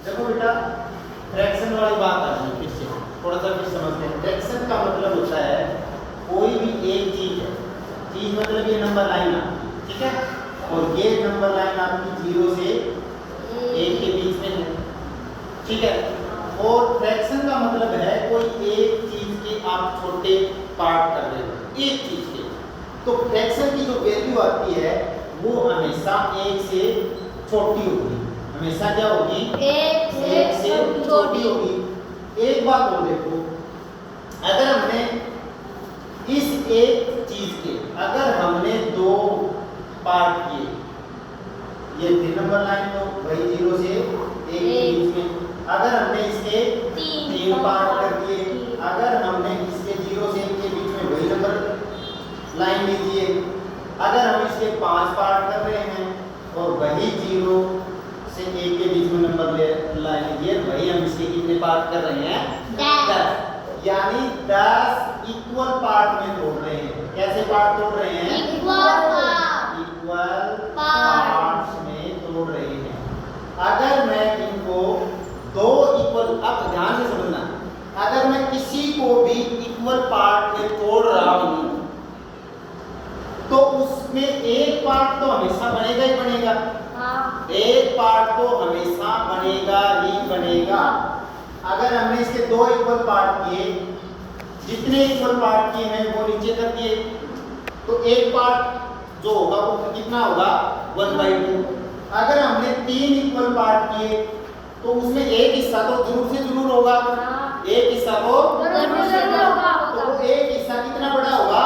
देखो बेटा, फ्रैक्शन वाली बात आ रही है, फिर से थोड़ा सा फिर समझते हैं। फ्रैक्शन का मतलब होता है कोई भी एक चीज है, चीज मतलब ये नंबर लाइन आपकी, ठीक है, और ये नंबर लाइन आपकी 0 से 1 के बीच में है, ठीक है। और फ्रैक्शन का मतलब है कोई एक चीज के आप छोटे पार्ट कर रहे हो एक चीज के, तो फ्रैक्शन की जो वैल्यू आती है वो हमेशा 1 से छोटी होगी, हमेशा क्या होगी, 1 से छोटी होगी। एक बात और देखो, अगर हमने इस एक चीज के अगर हमने 2 पार्ट किए, ये 3 नंबर लाइन तो वही 0 से 1 के बीच में, अगर हमने इसके 3 पार्ट कर दिए, अगर हमने इसके 0 से 1 के बीच में वही नंबर लाइन लीजिए, अगर हम इसके 5 पार्ट कर रहे हैं और वही 0 से 1 के बीच में नंबर लाइन लीजिए, वही हम इसके कितने पार्ट कर रहे हैं, 10, यानी 10 इक्वल पार्ट में तोड़ रहे हैं। कैसे पार्ट तोड़ रहे हैं, इक्वल पार्ट्स में तोड़ रहे हैं। अगर मैं इनको 2 इक्वल, अब ध्यान से समझना, अगर मैं किसी को भी इक्वल पार्ट में तोड़ रहा हूं तो उसमें एक पार्ट तो हमेशा बनेगा ही बनेगा, एक पार्ट तो हमेशा बनेगा ही बनेगा। अगर हमने इसके 2 इक्वल पार्ट किए, जितने इक्वल पार्ट किए हैं वो नीचे कर दिए, तो एक पार्ट जो होगा वो कितना होगा, 1/2। अगर हमने 3 इक्वल पार्ट किए तो उसमें एक हिस्सा तो जरूर से जरूर होगा, एक हिस्सा तो जरूर से जरूर होगा, तो वो एक हिस्सा कितना बड़ा होगा,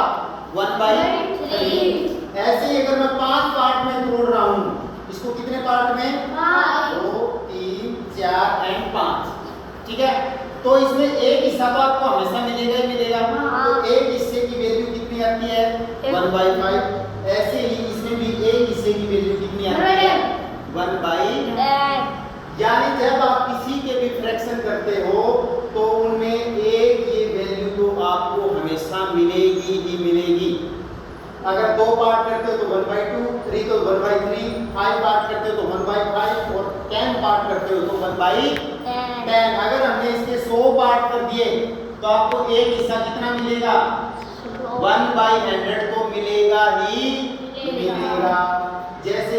1/3। ऐसे ही अगर मैं 5 पार्ट में तोड़ रहा हूं, इसको कितने पार्ट में, 2 3 4 एंड 5, ठीक है। तो इसमें एक हिस्सा तो आपको हमेशा मिलेगा ही मिलेगा, तो एक हिस्से की वैल्यू कितनी आती है, 1/5। ऐसे ही इसमें भी एक हिस्से की वैल्यू कितनी आती है, 1/10। यानी जब आप किसी के भी फ्रैक्शन करते हो तो उनमें एक ये वैल्यू तो आपको हमेशा मिलेगी ही मिलेगी। अगर 2 पार्ट करते हो तो 1/2, 3 तो 1/3, 5 पार्ट करते हो तो 1/5 और 10 पार्ट करते हो तो 1/10। अगर हमने इसके 100 पार्ट कर दिए तो आपको एक हिस्सा कितना मिलेगा, 1/100 तो मिलेगा ही मिलेगा। जैसे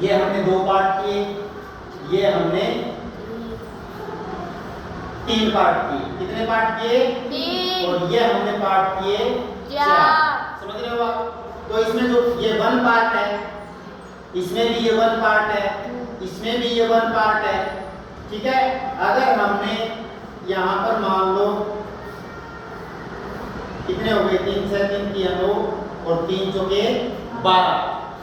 ये हमने 2 पार्ट किए, ये हमने 3 पार्ट किए, कितने पार्ट किए, 3, और ये हमने पार्ट किए 4। समझ रहे हो आप? तो इसमें जो ये 1 पार्ट है, इसमें भी ये 1 पार्ट है, इसमें भी ये 1 पार्ट है, ठीक है। अगर हमने यहाँ पर मान लो कितने हो गए, 3 से 3 किया 9 और 3 चौके 12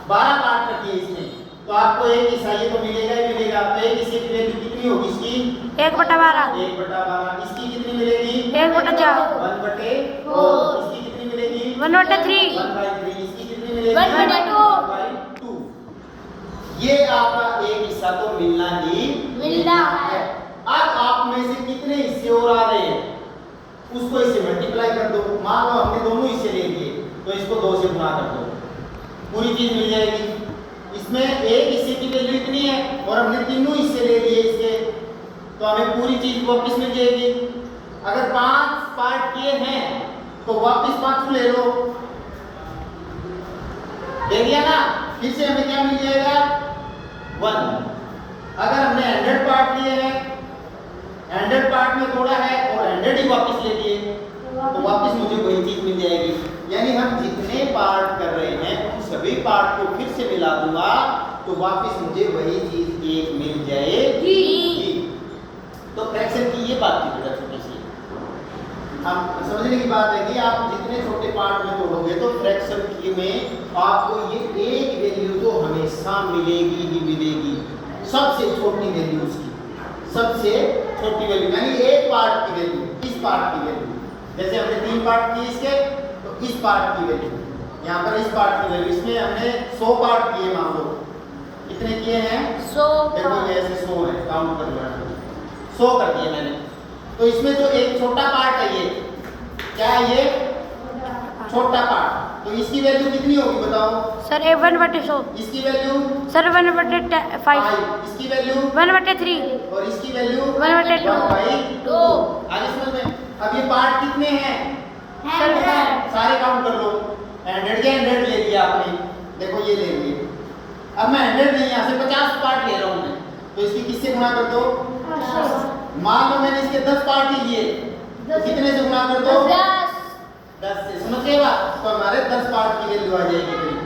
पार्ट कर दिए इसमें, तो आपको एक हिस्सा ये तो मिलेगा ही मिलेगा। तो एक हिस्से की वैल्यू कितनी होगी इसकी, 1/12, 1/12। इसकी कितनी मिलेगी, 1/4, 1/4। इसकी कितनी मिलेगी, 1/3, 1/3। इसकी कितनी मिलेगी, 1/2। 1/2। ये आपका एक हिस्सा तो मिलना ही मिलना है। अब आप में से कितने हिस्से और आ रहे हैं उसको इससे मल्टीप्लाई कर दो। मान लो हमने दोनों हिस्से ले लिए तो इसको 2 से गुणा कर दो, पूरी चीज मिल जाएगी। इसमें एक हिस्से की वैल्यू इतनी है और हमने तीनों हिस्से ले लिए इसके, तो हमें पूरी चीज वापस मिल जाएगी। अगर 5 पार्ट किए हैं तो वापस 5 ले लो, दे दिया ना, फिर से हमें क्या मिल जाएगा, 1। अगर हमने 100 पार्ट लिए हैं, 100 पार्ट में तोड़ा है और 100 ही वापस ले लिए तो वापस मुझे वही चीज मिल जाएगी। यानी हम जितने पार्ट कर रहे हैं उन सभी पार्ट को फिर से मिला दूंगा तो वापस मुझे वही चीज एक मिल जाएगी। तो फ्रैक्शन की ये बात थी बेटा, छोटी सी हम समझने की बात है कि आप जितने छोटे पार्ट में तोड़ोगे तो फ्रैक्शन की में आपको ये एक वैल्यू तो हमेशा मिलेगी ही मिलेगी, सबसे छोटी वैल्यू उसकी, सबसे छोटी वैल्यू, यानी एक पार्ट की वैल्यू, इस पार्ट की वैल्यू। जैसे हमने 3 पार्ट किए इसके, तो इस पार्ट की वैल्यू, यहाँ पर इस पार्ट की वैल्यू, इसमें हमने 100 पार्ट किए, मान लो कितने किए हैं, 100। देखो ये ऐसे 100 है, काउंट कर लो, 100 कर दिए मैंने। तो इसमें जो एक छोटा पार्ट है ये क्या है, ये छोटा पार्ट, तो इसकी वैल्यू कितनी होगी बताओ, सर ए 1/100। इसकी वैल्यू सर 1/5। 5, इसकी वैल्यू 1/3। और इसकी वैल्यू 1/2। 1/2। आगे समझ में। अब ये पार्ट कितने हैं? सर सारे काउंट कर लो। 100 के 100 ले लिया आपने, देखो ये ले लिए। अब मैं 100 नहीं, यहाँ से 50 पार्ट ले रहा हूँ मैं, तो इसकी किससे गुणा कर दो? मान लो मैंने इसके 10 पार्ट ही लिए, तो कितने से गुणा कर दो? 10 से। समझ गए बात? तो हमारे 10 पार्ट की वैल्यू आ जाएगी।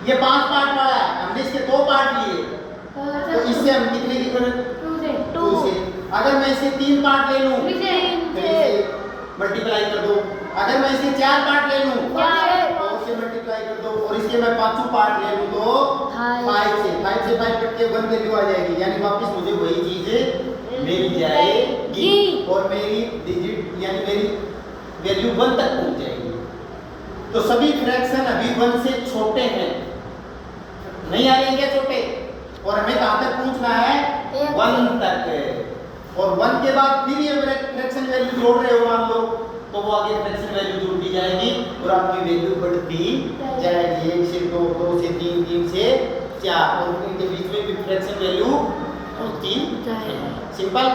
ये 5 पार्ट वाला है, हमने इसके 2 पार्ट लिए, तो इससे हम कितने की करें? 2 से। अगर मैं इसके 3 पार्ट ले लूं, तो इसे मल्टीप्लाई कर दो। अगर मैं इसके 4 पार्ट ले लूं, तो उससे मल्टीप्लाई कर दो। और इसके मैं 5 पार्ट ले लूं, तो 5 से 5 कट के 1 वैल्यू आ जाएगी, यानी वापस मुझे वही चीज मिल जाएगी और मेरी डिजिट यानी मेरी वैल्यू 1 तक पहुंच जाएगी। तो सभी फ्रैक्शन अभी 1 से छोटे हैं, नहीं आ रहे क्या छोटे? और हमें कहां तक पहुंचना है? 1 तक। और 1 के बाद फिर ये फ्रैक्शन वैल्यू जोड़ रहे हो मान लो, तो वो आगे फ्रैक्शन वैल्यू जुड़ती जाएगी और आपकी वैल्यू बढ़ती जाएगी। 1 से 2, 2 से 3, 3 से 4, और इनके बीच में भी फ्रैक्शन वैल्यू होती है। सिंपल।